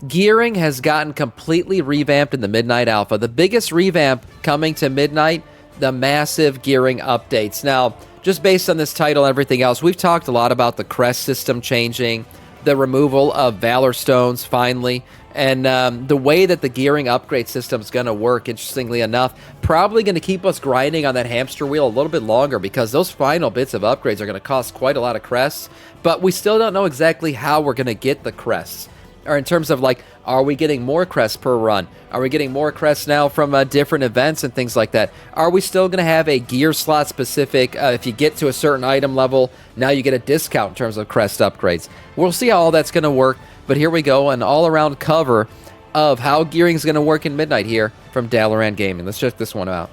Gearing has gotten completely revamped in the Midnight Alpha. The biggest revamp coming to Midnight, the massive gearing updates. Now, just based on this title and everything else, we've talked a lot about the crest system changing, the removal of Valorstones finally, and the way that the gearing upgrade system is going to work, interestingly enough, probably going to keep us grinding on that hamster wheel a little bit longer because those final bits of upgrades are going to cost quite a lot of crests, but we still don't know exactly how we're going to get the crests. Or in terms of like, are we getting more crests per run? Are we getting more crests now from different events and things like that? Are we still going to have a gear slot specific? If you get to a certain item level, now you get a discount in terms of crest upgrades. We'll see how all that's going to work, but here we go, an all-around cover of how gearing is going to work in Midnight here from Dalaran Gaming. Let's check this one out.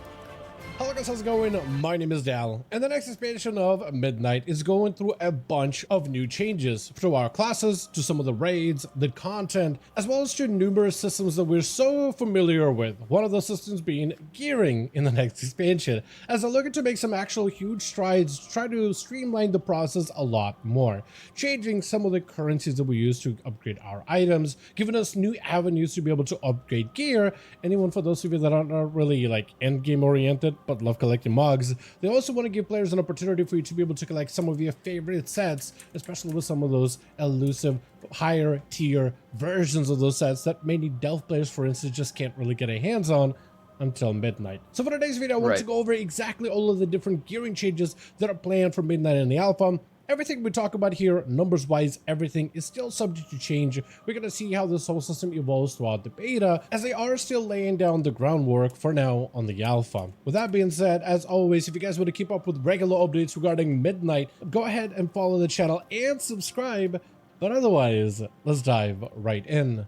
Hello guys, how's it going? My name is Dal, and the next expansion of Midnight is going through a bunch of new changes to our classes, to some of the raids, the content, as well as to numerous systems that we're so familiar with. One of those systems being gearing in the next expansion, as they're looking to make some actual huge strides, try to streamline the process a lot more, changing some of the currencies that we use to upgrade our items, giving us new avenues to be able to upgrade gear. Anyone, for those of you that aren't really like end game oriented, but love collecting mugs, they also want to give players an opportunity for you to be able to collect some of your favorite sets, especially with some of those elusive higher tier versions of those sets that many Delph players, for instance, just can't really get a hands on until Midnight. So for today's video, I want to go over exactly all of the different gearing changes that are planned for Midnight in the Alpha. Everything we talk about here, numbers-wise, everything is still subject to change. We're going to see how this whole system evolves throughout the beta, as they are still laying down the groundwork for now on the alpha. With that being said, as always, if you guys want to keep up with regular updates regarding Midnight, go ahead and follow the channel and subscribe. But otherwise, let's dive right in.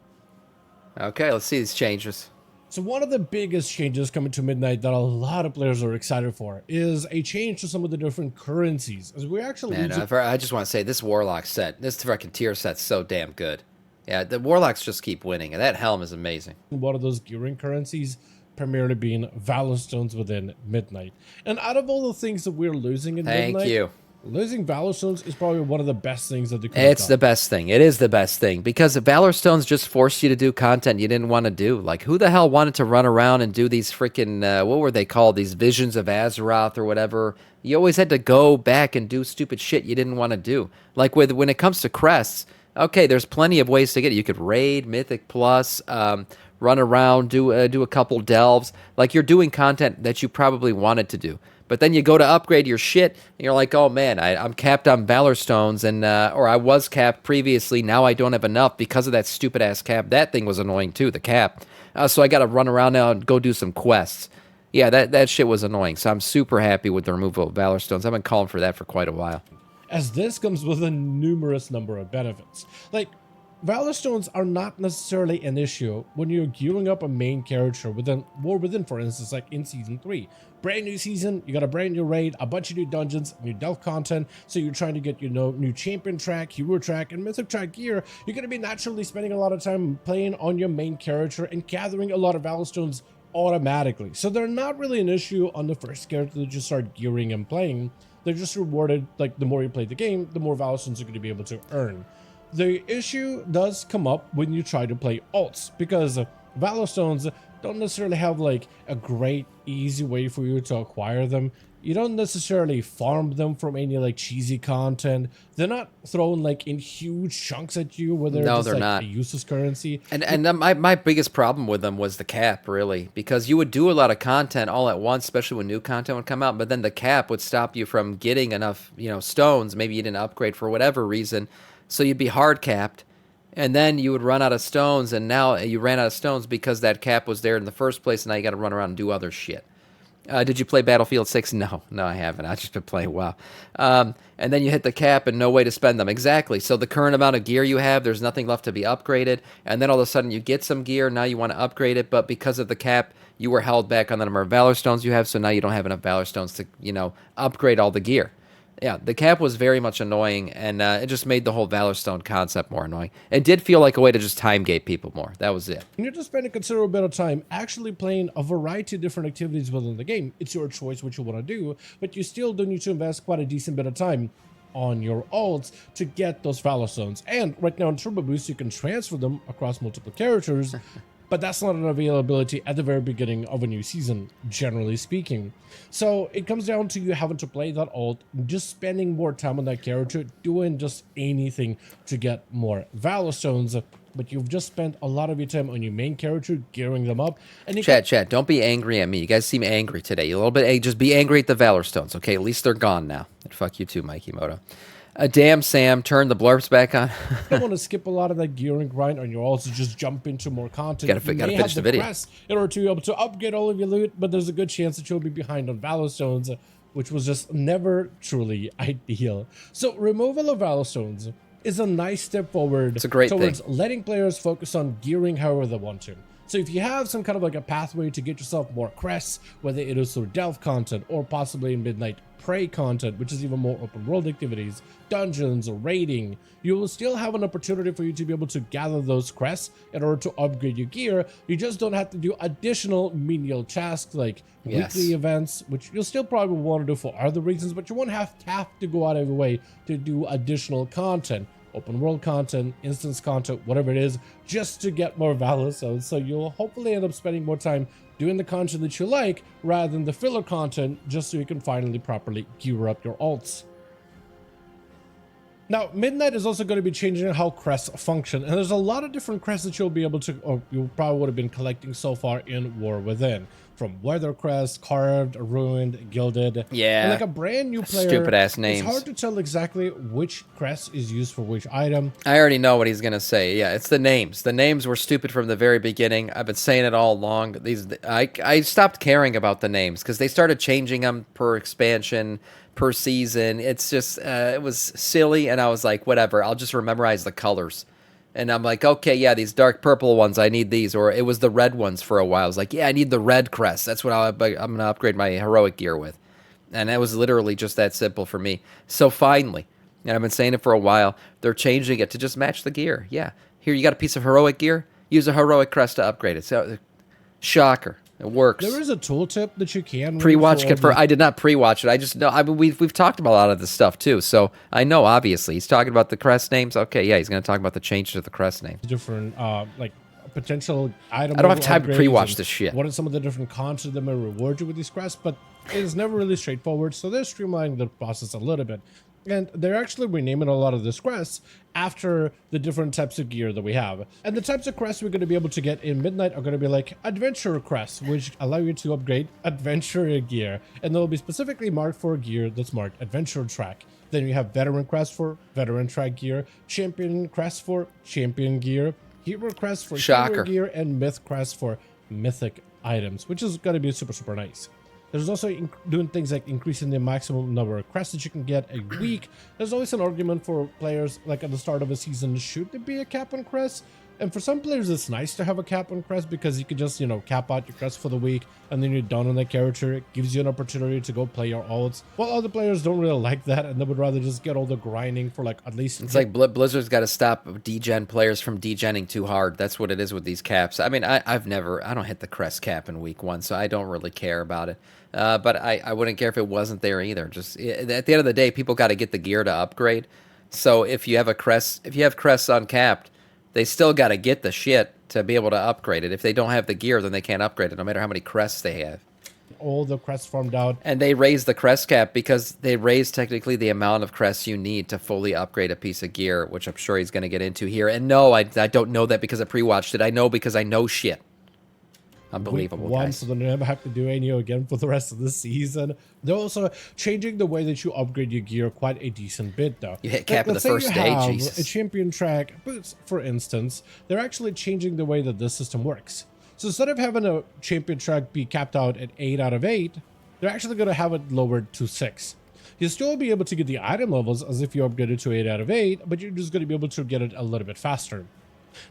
Okay, let's see these changes. So one of the biggest changes coming to Midnight that a lot of players are excited for is a change to some of the different currencies. As we actually I just want to say this Warlock set, this fucking tier set's so damn good. Yeah, the Warlocks just keep winning, and that helm is amazing. One of those gearing currencies primarily being Valorstones within Midnight. And out of all the things that we're losing in Midnight, losing Valorstones is probably one of the best things that they could have It's the best thing. It is the best thing because the Valorstones just forced you to do content you didn't want to do. Like, who the hell wanted to run around and do these freaking, what were they called? These Visions of Azeroth or whatever. You always had to go back and do stupid shit you didn't want to do. Like, when it comes to crests, okay, there's plenty of ways to get it. You could raid, Mythic Plus, run around, do a couple delves. Like, you're doing content that you probably wanted to do. But then you go to upgrade your shit, and you're like, oh man, I'm capped on Valorstones, and or I was capped previously, now I don't have enough because of that stupid-ass cap. That thing was annoying too, the cap. So I got to run around now and go do some quests. Yeah, that shit was annoying, so I'm super happy with the removal of Valorstones. I've been calling for that for quite a while. As this comes with a numerous number of benefits. Like, Valorstones are not necessarily an issue when you're gearing up a main character within, for instance, like in Season 3. Brand new season, you got a brand new raid, a bunch of new dungeons, new Delph content, so you're trying to get, new champion track, hero track, and mythic track gear. You're going to be naturally spending a lot of time playing on your main character and gathering a lot of Valorstones automatically. So they're not really an issue on the first character that you start gearing and playing. They're just rewarded, like, the more you play the game, the more Valorstones you're going to be able to earn. The issue does come up when you try to play alts, because Valorstones don't necessarily have like a great easy way for you to acquire them. You don't necessarily farm them from any like cheesy content. They're not thrown like in huge chunks at you where they're just like not a useless currency. And my biggest problem with them was the cap, really, because you would do a lot of content all at once, especially when new content would come out, but then the cap would stop you from getting enough, stones. Maybe you didn't upgrade for whatever reason. So you'd be hard capped, and then you would run out of stones, and now you ran out of stones because that cap was there in the first place, and now you got to run around and do other shit. Did you play Battlefield 6? No, I haven't. I've just been playing WoW. And then you hit the cap and no way to spend them. Exactly. So the current amount of gear you have, there's nothing left to be upgraded, and then all of a sudden you get some gear, now you want to upgrade it, but because of the cap, you were held back on the number of Valor Stones you have, so now you don't have enough Valor Stones to, upgrade all the gear. Yeah, the cap was very much annoying, and it just made the whole Valorstone concept more annoying. It did feel like a way to just time gate people more. That was it. You need to spend a considerable bit of time actually playing a variety of different activities within the game. It's your choice what you want to do, but you still do need to invest quite a decent bit of time on your ults to get those Valorstones. And right now in Turbo Boost, you can transfer them across multiple characters, but that's not an availability at the very beginning of a new season, generally speaking. So it comes down to you having to play that ult, just spending more time on that character, doing just anything to get more Valorstones. But you've just spent a lot of your time on your main character, gearing them up. And you Chat, don't be angry at me. You guys seem angry today. You're a little bit, just be angry at the Valorstones, okay? At least they're gone now. And fuck you too, Mikey Moto. Damn, Sam, turn the blurps back on. You don't want to skip a lot of that gearing grind on your ults to just jump into more content. Gotta finish the video. In order to be able to upgrade all of your loot, but there's a good chance that you'll be behind on Valorstones, which was just never truly ideal. So removal of Valorstones is a nice step forward towards letting players focus on gearing however they want to. So if you have some kind of like a pathway to get yourself more crests, whether it is through Delve content or possibly in Midnight Prey content, which is even more open world activities, dungeons or raiding, you will still have an opportunity for you to be able to gather those crests in order to upgrade your gear. You just don't have to do additional menial tasks like weekly events, which you'll still probably want to do for other reasons, but you won't have to go out of your way to do additional content. Open world content, instance content, whatever it is, just to get more Valorstones. So you'll hopefully end up spending more time doing the content that you like rather than the filler content, just so you can finally properly gear up your ults. Now, Midnight is also going to be changing how crests function, and there's a lot of different crests that you'll be able to, or you probably would have been collecting so far in War Within. From Weather Crest, Carved, Ruined, Gilded. Yeah. And like a brand new player, stupid ass names. It's hard to tell exactly which crest is used for which item. I already know what he's gonna say. Yeah, it's the names. The names were stupid from the very beginning. I've been saying it all along. I stopped caring about the names because they started changing them per expansion, per season. It's just it was silly, and I was like, whatever. I'll just memorize the colors. And I'm like, okay, yeah, these dark purple ones, I need these. Or it was the red ones for a while. I was like, yeah, I need the red crest. That's what I'm going to upgrade my heroic gear with. And that was literally just that simple for me. So finally, and I've been saying it for a while, they're changing it to just match the gear. Yeah, here you got a piece of heroic gear. Use a heroic crest to upgrade it. So, shocker. It works. There is a tooltip that you can pre-watch confirm. I did not pre-watch it. I just know. I mean, we've talked about a lot of this stuff too, so I know. Obviously, he's talking about the crest names. Okay, yeah, he's going to talk about the changes to the crest names. Different, like potential item. I don't have time to pre-watch this shit. What are some of the different content that may reward you with these crests? But it is never really straightforward. So they're streamlining the process a little bit. And they're actually renaming a lot of the crests after the different types of gear that we have. And the types of crests we're going to be able to get in Midnight are going to be like Adventure crests, which allow you to upgrade Adventure gear. And they'll be specifically marked for gear that's marked Adventure track. Then you have Veteran crest for Veteran track gear, Champion crest for Champion gear, Hero crest for Hero gear, and Myth crest for Mythic items, which is going to be super, super nice. There's also doing things like increasing the maximum number of crests that you can get a week. There's always an argument for players, like at the start of a season, should there be a cap on crests? And for some players, it's nice to have a cap on crest because you can just, you know, cap out your crest for the week and then you're done on that character. It gives you an opportunity to go play your ults. While other players don't really like that and they would rather just get all the grinding for like at least... It's like Blizzard's got to stop degen players from degenning too hard. That's what it is with these caps. I mean, I don't hit the crest cap in week 1, so I don't really care about it. But I wouldn't care if it wasn't there either. Just at the end of the day, people got to get the gear to upgrade. So if you have crests uncapped, they still got to get the shit to be able to upgrade it. If they don't have the gear, then they can't upgrade it, no matter how many crests they have. All the crests farmed out. And they raised the crest cap because they raised technically the amount of crests you need to fully upgrade a piece of gear, which I'm sure he's going to get into here. And no, I don't know that because I pre-watched it. I know because I know shit. Unbelievable, week 1, guys. so they never have to do any again for the rest of the season. They're also changing the way that you upgrade your gear quite a decent bit, though. You hit cap in the first day, Jesus. A champion track boots, for instance, they're actually changing the way that this system works. So instead of having a champion track be capped out at 8 out of 8, they're actually going to have it lowered to 6. You'll still be able to get the item levels as if you upgraded to 8 out of 8, but you're just going to be able to get it a little bit faster.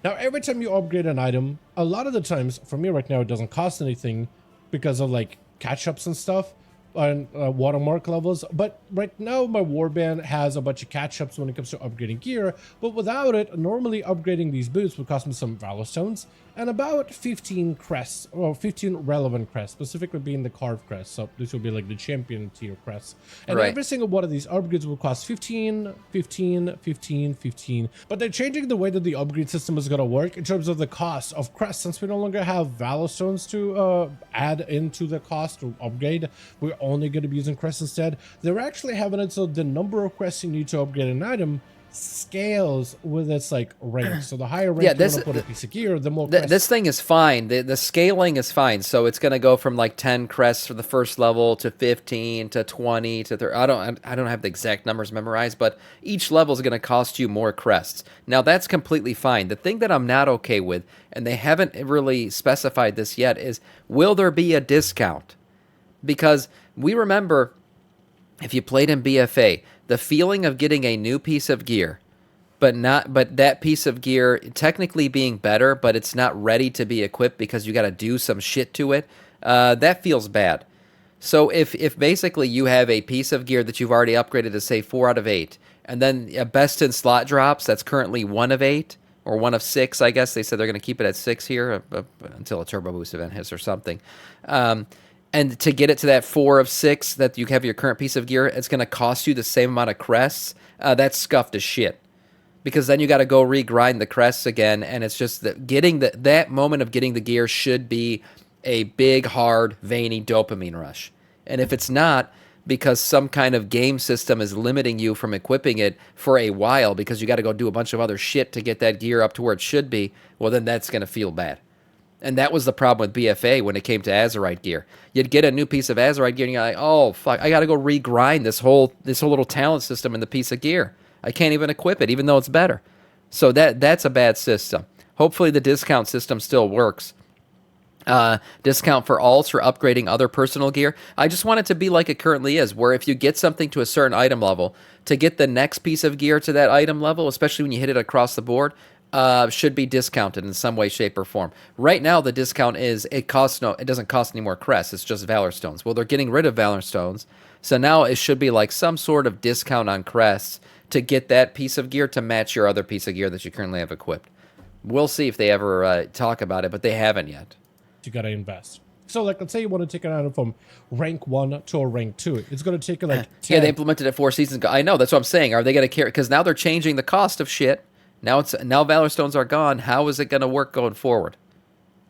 Now, every time you upgrade an item, a lot of the times, for me right now, it doesn't cost anything because of like catch-ups and stuff. on watermark levels, but right now my warband has a bunch of catch-ups when it comes to upgrading gear, but without it, normally upgrading these boots would cost me some Valorstones and about 15 crests, or 15 relevant crests, specifically being the carved crest, so this would be like the champion tier crests, and Right. every single one of these upgrades will cost 15, 15, 15, 15, but they're changing the way that the upgrade system is going to work in terms of the cost of crests, since we no longer have Valorstones to add into the cost to upgrade. We're only going to be using crests instead. They're actually having it so the number of crests you need to upgrade an item scales with its like rank. So the higher rank you want to put a piece of gear, the more crests. This thing is fine. The scaling is fine. So it's going to go from like 10 crests for the first level to 15 to 20 to 30. I don't have the exact numbers memorized, but each level is going to cost you more crests. Now that's completely fine. The thing that I'm not okay with, and they haven't really specified this yet, is will there be a discount? Because we remember, if you played in BFA, the feeling of getting a new piece of gear, but that piece of gear technically being better, but it's not ready to be equipped because you got to do some shit to it, that feels bad. So if basically you have a piece of gear that you've already upgraded to say 4 out of 8, and then a best in slot drops that's currently 1 of 8, or 1 of 6, I guess they said they're going to keep it at 6 here until a turbo boost event hits or something. And to get it to that 4 of 6 that you have your current piece of gear, it's going to cost you the same amount of crests. That's scuffed as shit. Because then you got to go regrind the crests again, and it's just that getting that moment of getting the gear should be a big, hard, veiny dopamine rush. And if it's not, because some kind of game system is limiting you from equipping it for a while because you got to go do a bunch of other shit to get that gear up to where it should be, well, then that's going to feel bad. And that was the problem with BFA when it came to Azerite gear. You'd get a new piece of Azerite gear, and you're like, oh, fuck, I got to go regrind this whole little talent system in the piece of gear. I can't even equip it, even though it's better. So that's a bad system. Hopefully the discount system still works. Discount for alts or upgrading other personal gear. I just want it to be like it currently is, where if you get something to a certain item level, to get the next piece of gear to that item level, especially when you hit it across the board, should be discounted in some way, shape, or form. Right now, the discount is it doesn't cost any more crests. It's just Valorstones. Well, they're getting rid of Valorstones, so now it should be like some sort of discount on crests to get that piece of gear to match your other piece of gear that you currently have equipped. We'll see if they ever talk about it, but they haven't yet. You gotta invest. So, like, let's say you want to take an item from rank 1 to a rank 2. It's going to take you, like, 10. Yeah, they implemented it 4 seasons ago. I know, that's what I'm saying. Are they going to care? Because now they're changing the cost of shit. Now Valorstones are gone. How is it going to work going forward?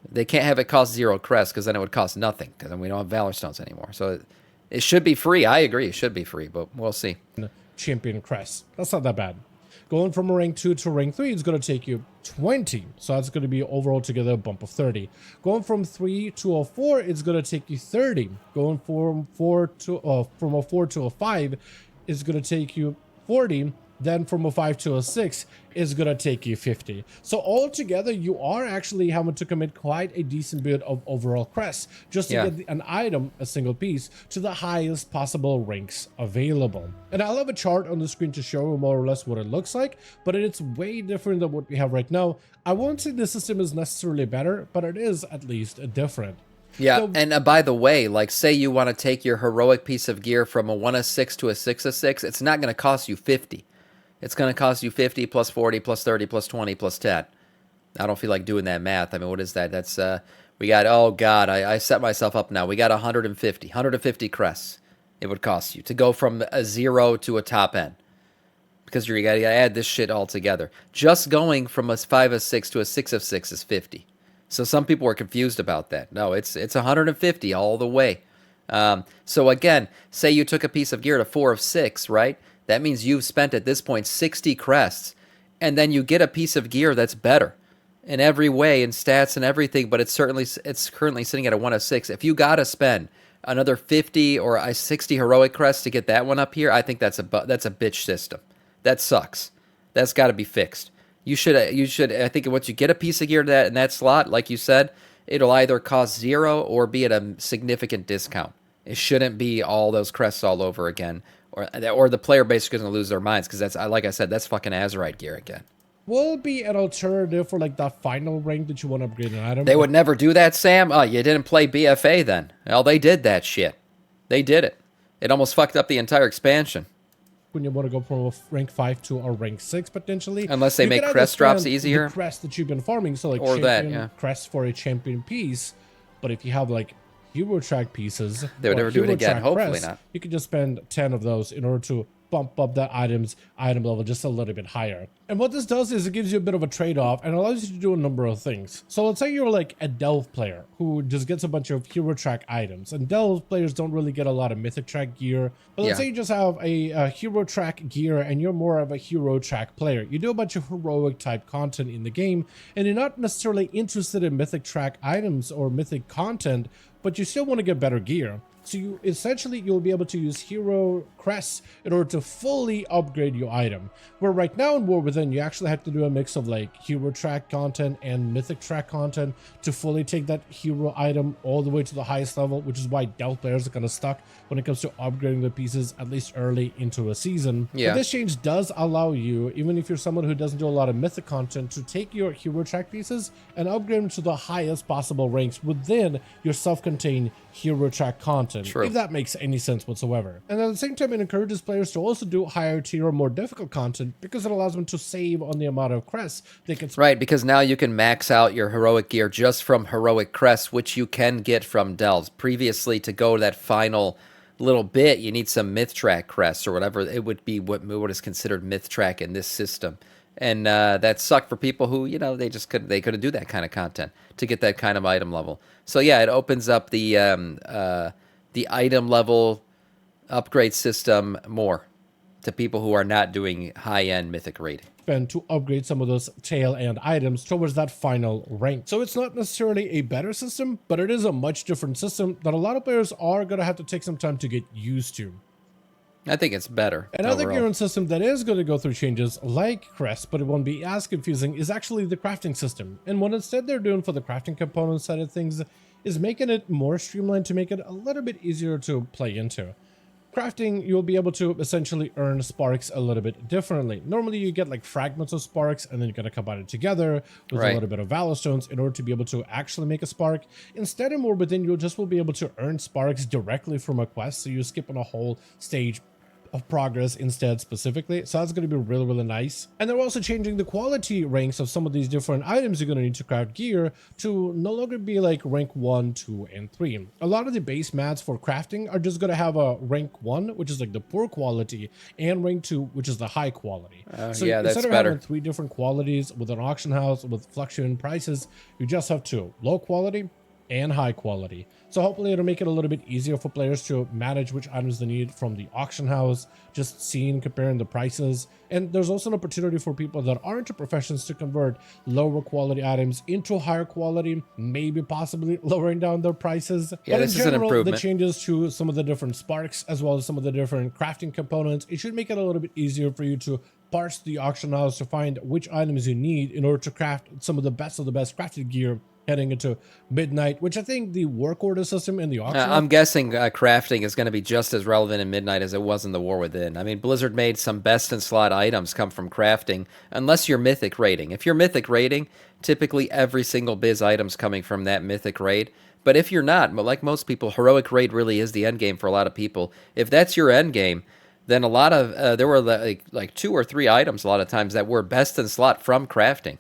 They can't have it cost 0 crests because then it would cost nothing because then we don't have Valorstones anymore. So it should be free. I agree. It should be free, but we'll see. Champion crest. That's not that bad. Going from a rank 2 to rank 3 is going to take you 20. So that's going to be overall together a bump of 30. Going from 3 to a 4, it's going to take you 30. Going from a 4 to a 5 is going to take you 40. Then from a 5 to a 6 is going to take you 50. So altogether, you are actually having to commit quite a decent bit of overall crests just to get an item, a single piece, to the highest possible ranks available. And I'll have a chart on the screen to show you more or less what it looks like, but it's way different than what we have right now. I won't say the system is necessarily better, but it is at least different. Yeah, so, and by the way, like say you want to take your heroic piece of gear from a 1 of 6 to a 6 of 6, it's not going to cost you 50. It's going to cost you 50 plus 40 plus 30 plus 20 plus 10. I don't feel like doing that math. I mean, what is that? That's, we got, oh God, I set myself up now. We got 150 crests it would cost you to go from a 0 to a top end. Because you got to add this shit all together. Just going from a 5 of 6 to a 6 of 6 is 50. So some people are confused about that. No, it's 150 all the way. So again, say you took a piece of gear to 4 of 6, right? That means you've spent at this point 60 crests, and then you get a piece of gear that's better in every way, in stats and everything, but it's currently sitting at a 1 of 6. If you got to spend another 50 or 60 heroic crests to get that one up here, I think that's a bitch system. That sucks. That's got to be fixed. You should. I think once you get a piece of gear to in that slot, like you said, it'll either cost 0 or be at a significant discount. It shouldn't be all those crests all over again. Or the player basically going to lose their minds because that's, like I said, that's fucking Azerite gear again. Will it be an alternative for like that final rank that you want to upgrade an item? They would never do that, Sam? Oh, you didn't play BFA then. Well, they did that shit. They did it. It almost fucked up the entire expansion. When you want to go from a rank 5 to a rank 6 potentially. Unless they make crest drops easier. The crest that you've been farming, so like or champion that, yeah. crest for a champion piece. But if you have like hero track pieces, they would never do it again. Hopefully not. You could just spend 10 of those in order to bump up that item level just a little bit higher. And what this does is it gives you a bit of a trade-off and allows you to do a number of things. So let's say you're like a delve player who just gets a bunch of hero track items, and delve players don't really get a lot of mythic track gear. But let's say you just have a hero track gear and you're more of a hero track player. You do a bunch of heroic type content in the game and you're not necessarily interested in mythic track items or mythic content, but you still want to get better gear. So you'll be able to use hero crests in order to fully upgrade your item. Where right now in War Within, you actually have to do a mix of like hero track content and mythic track content to fully take that hero item all the way to the highest level, which is why delve players are kind of stuck when it comes to upgrading the pieces, at least early into a season. Yeah. But this change does allow you, even if you're someone who doesn't do a lot of mythic content, to take your hero track pieces and upgrade them to the highest possible ranks within your self-contained hero track content. True. If that makes any sense whatsoever. And at the same time, it encourages players to also do higher tier, more difficult content because it allows them to save on the amount of crests they can. Right, because now you can max out your heroic gear just from heroic crests, which you can get from delves. Previously, to go that final little bit, you need some myth track crests or whatever. It would be what is considered myth track in this system. And that sucked for people who, you know, they couldn't do that kind of content to get that kind of item level. So yeah, it opens up the item level upgrade system more to people who are not doing high-end mythic raiding. Spend to upgrade some of those tail end items towards that final rank. So it's not necessarily a better system, but it is a much different system that a lot of players are going to have to take some time to get used to. I think it's better. Another gearing system that is going to go through changes like crest, but it won't be as confusing, is actually the crafting system. And what instead they're doing for the crafting component side of things is making it more streamlined to make it a little bit easier to play into. Crafting, you'll be able to essentially earn sparks a little bit differently. Normally you get like fragments of sparks and then you gotta combine it together with a little bit of Valorstones in order to be able to actually make a spark. Instead, in War Within, you just will be able to earn sparks directly from a quest, so you skip on a whole stage of progress instead specifically. So that's going to be really, really nice. And they're also changing the quality ranks of some of these different items you're going to need to craft gear to no longer be like rank 1, 2, and 3. A lot of the base mats for crafting are just going to have a rank 1, which is like the poor quality, and rank 2, which is the high quality. So yeah, that's instead of better. having 3 different qualities with an auction house with fluctuating prices, you just have 2: low quality and high quality. So hopefully it'll make it a little bit easier for players to manage which items they need from the auction house, just seeing, comparing the prices. And there's also an opportunity for people that aren't into professions to convert lower quality items into higher quality, maybe possibly lowering down their prices. Yeah, but this in is an general, improvement. the changes to some of the different sparks as well as some of the different crafting components, it should make it a little bit easier for you to parse the auction house to find which items you need in order to craft some of the best crafted gear heading into midnight, which I think the work order system in the auction. I'm guessing crafting is going to be just as relevant in Midnight as it was in the War Within. I mean, Blizzard made some best in slot items come from crafting, unless you're mythic raiding. If you're mythic raiding, typically every single biz item's coming from that mythic raid. But if you're not, like most people, heroic raid really is the end game for a lot of people. If that's your end game, then a lot of there were like 2 or 3 items a lot of times that were best in slot from crafting.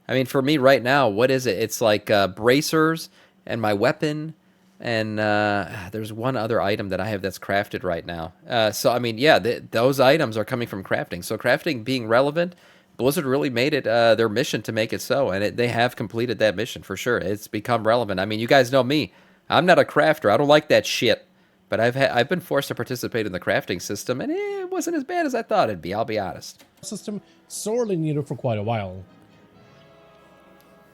I mean, for me right now, what is it? It's like bracers and my weapon, and there's one other item that I have that's crafted right now. So, I mean, yeah, those items are coming from crafting. So crafting being relevant, Blizzard really made it their mission to make it so, and they have completed that mission for sure. It's become relevant. I mean, you guys know me. I'm not a crafter. I don't like that shit. But I've been forced to participate in the crafting system, and it wasn't as bad as I thought it'd be, I'll be honest. System sorely needed for quite a while.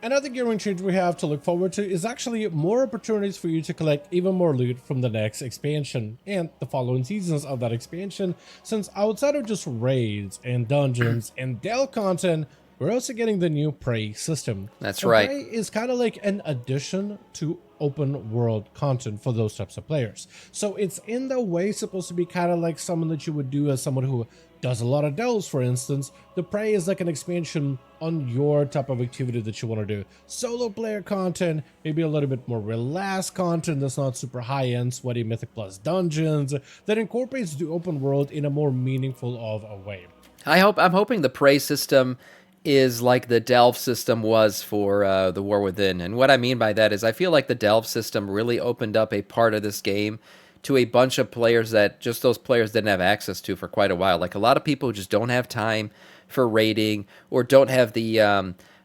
Another gearing change we have to look forward to is actually more opportunities for you to collect even more loot from the next expansion and the following seasons of that expansion, since outside of just raids and dungeons and Dell content, we're also getting the new Prey system. That's and right. Prey is kind of like an addition to open world content for those types of players. So it's in the way supposed to be kind of like someone that you would do as someone who does a lot of delves, for instance, the Prey is like an expansion on your type of activity that you want to do. Solo player content, maybe a little bit more relaxed content that's not super high-end, sweaty Mythic Plus dungeons, that incorporates the open world in a more meaningful of a way. I'm hoping the Prey system is like the Delve system was for the War Within. And what I mean by that is I feel like the Delve system really opened up a part of this game to a bunch of players that just those players didn't have access to for quite a while. Like a lot of people who just don't have time for raiding or don't have the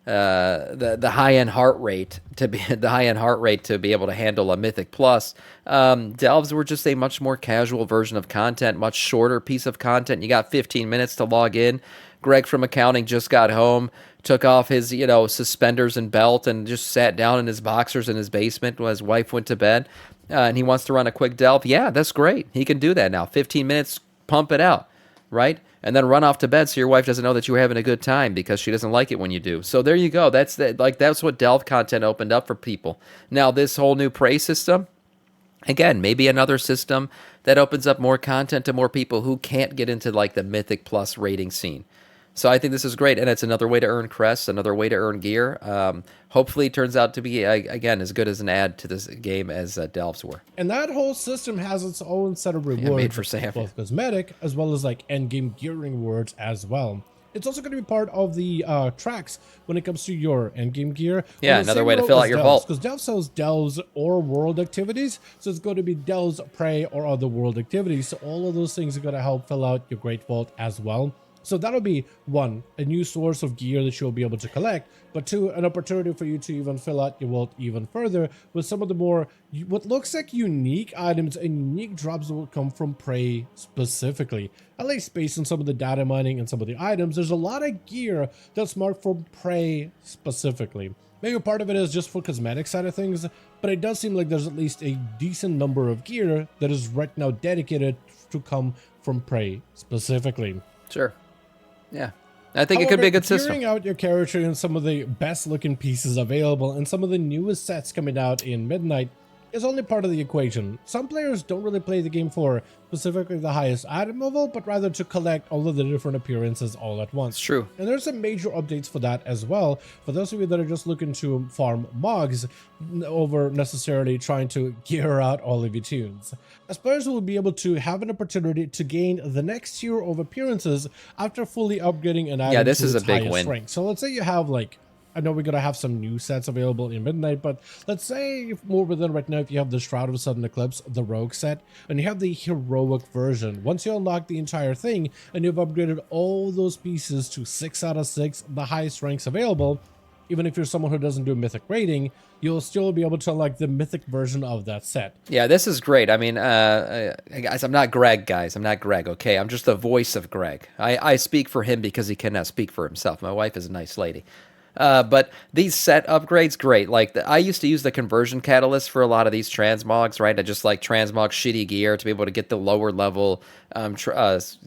high end heart rate to be able to handle a Mythic Plus. Delves were just a much more casual version of content, much shorter piece of content. You got 15 minutes to log in. Greg from accounting just got home, took off his, suspenders and belt and just sat down in his boxers in his basement while his wife went to bed. And he wants to run a quick delve. Yeah, that's great. He can do that now. 15 minutes, pump it out, right? And then run off to bed so your wife doesn't know that you were having a good time because she doesn't like it when you do. So there you go. That's what delve content opened up for people. Now this whole new Prey system, again, maybe another system that opens up more content to more people who can't get into like the Mythic Plus rating scene. So I think this is great, and it's another way to earn crests, another way to earn gear. Hopefully it turns out to be, again, as good as an add to this game as Delves were. And that whole system has its own set of rewards, made for Sam. Both cosmetic as well as like endgame gearing rewards as well. It's also going to be part of the tracks when it comes to your endgame gear. Yeah, another way to fill out your vault. Because Delve sells Delves or world activities, so it's going to be Delves, Prey, or other world activities. So all of those things are going to help fill out your Great Vault as well. So that'll be one, a new source of gear that you'll be able to collect, but two, an opportunity for you to even fill out your vault even further with some of the more, what looks like unique items and unique drops that will come from Prey specifically. At least based on some of the data mining and some of the items, there's a lot of gear that's marked for Prey specifically. Maybe part of it is just for cosmetic side of things, but it does seem like there's at least a decent number of gear that is right now dedicated to come from Prey specifically. Sure. Yeah, I think it could be a good system. Gearing out your character in some of the best looking pieces available and some of the newest sets coming out in Midnight is only part of the equation. Some players don't really play the game for specifically the highest item level, but rather to collect all of the different appearances all at once. It's true. And there's some major updates for that as well. For those of you that are just looking to farm mogs over necessarily trying to gear out all of your tunes. As players will be able to have an opportunity to gain the next tier of appearances after fully upgrading an item. Yeah, this to is a its big highest win. rank. So let's say you have like, I know we're going to have some new sets available in Midnight, but let's say if more within right now, if you have the Shroud of Sudden Eclipse, the Rogue set, and you have the Heroic version, once you unlock the entire thing and you've upgraded all those pieces to 6 out of 6, the highest ranks available, even if you're someone who doesn't do Mythic rating, you'll still be able to unlock the Mythic version of that set. Yeah, this is great. I mean, guys, I'm not Greg, guys. I'm not Greg, okay? I'm just the voice of Greg. I speak for him because he cannot speak for himself. My wife is a nice lady. But these set upgrades, great. Like I used to use the conversion catalyst for a lot of these transmogs, right? I just like transmog shitty gear to be able to get the lower level, visuals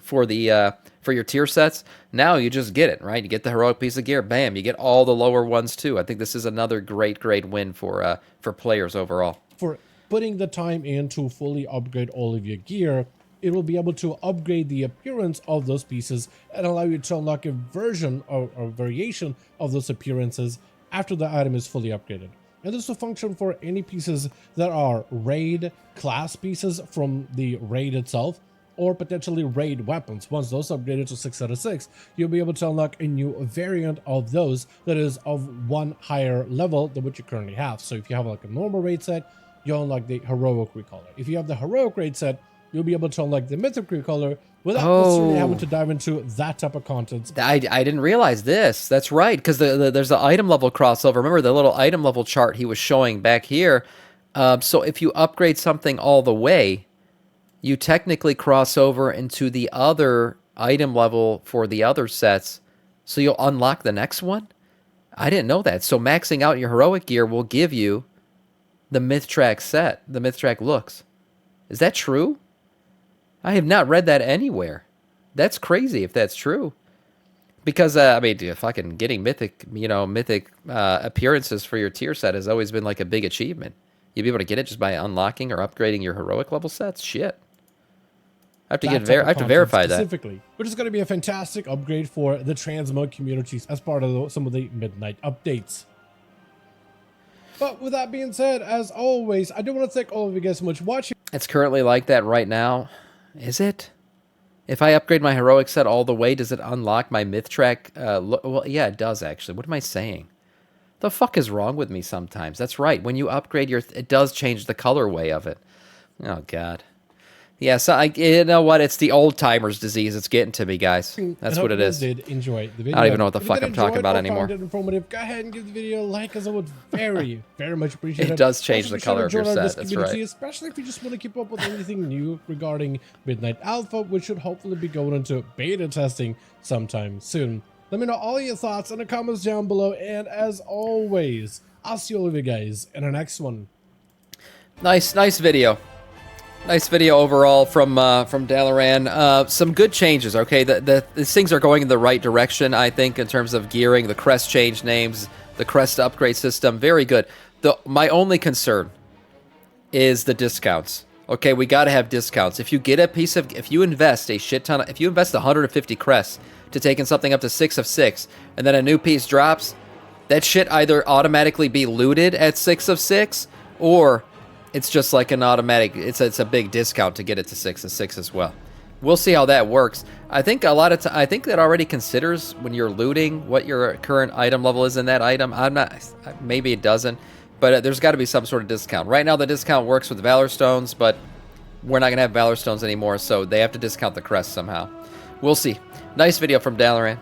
for the for your tier sets. Now you just get it, right? You get the heroic piece of gear, bam. You get all the lower ones too. I think this is another great win for players overall. For putting the time in to fully upgrade all of your gear, it will be able to upgrade the appearance of those pieces and allow you to unlock a version or variation of those appearances after the item is fully upgraded. And this will function for any pieces that are raid class pieces from the raid itself, or potentially raid weapons. Once those upgraded to 6 out of 6, you'll be able to unlock a new variant of those that is of one higher level than what you currently have. So if you have like a normal raid set, you'll unlock the heroic recolor. If you have the heroic raid set, you'll be able to unlock the mythic recolor without necessarily having to dive into that type of content. I didn't realize this. That's right, because there's an item level crossover. Remember the little item level chart he was showing back here? So if you upgrade something all the way, you technically cross over into the other item level for the other sets, so you'll unlock the next one? I didn't know that. So maxing out your heroic gear will give you the Mythtrack set, the Mythtrack looks. Is that true? I have not read that anywhere. That's crazy if that's true. Because, fucking getting mythic appearances for your tier set has always been like a big achievement. You'd be able to get it just by unlocking or upgrading your heroic level sets? Shit. I have to that get type of I have to content verify that. specifically, which is going to be a fantastic upgrade for the Transmog communities as part of some of the midnight updates. But with that being said, as always, I do want to thank all of you guys so much for watching. It's currently like that right now. Is it? If I upgrade my heroic set all the way, does it unlock my myth track? Well, yeah, it does actually. What am I saying? The fuck is wrong with me sometimes? That's right. When you upgrade your... it does change the colorway of it. Oh, God. Yeah, so you know what? It's the old-timers disease. It's getting to me, guys. That's what it is. Did enjoy the video. I don't even know what the If you fuck did I'm talking enjoy about or anymore. found it informative, go ahead and give the video a like, as I would very, very much appreciate it. It does change Also, the be sure color to of your join our set. That's community, right. especially if you just want to keep up with anything new regarding Midnight Alpha, which should hopefully be going into beta testing sometime soon. Let me know all your thoughts in the comments down below, and as always, I'll see all of you guys in the next one. Nice video. Nice video overall from Dalaran. Some good changes, okay? These things are going in the right direction, I think, in terms of gearing. The crest change names, the crest upgrade system, very good. My only concern is the discounts. Okay, we got to have discounts. If you get if you invest a shit ton, if you invest 150 crests to taking something up to 6 of 6, and then a new piece drops, that shit either automatically be looted at 6 of 6, or it's just like an automatic, it's a big discount to get it to 6 of 6 as well. We'll see how that works. I think I think that already considers when you're looting what your current item level is in that item. Maybe it doesn't, but there's got to be some sort of discount. Right now the discount works with the Valorstones, but we're not going to have Valorstones anymore, so they have to discount the crest somehow. We'll see. Nice video from Dalaran.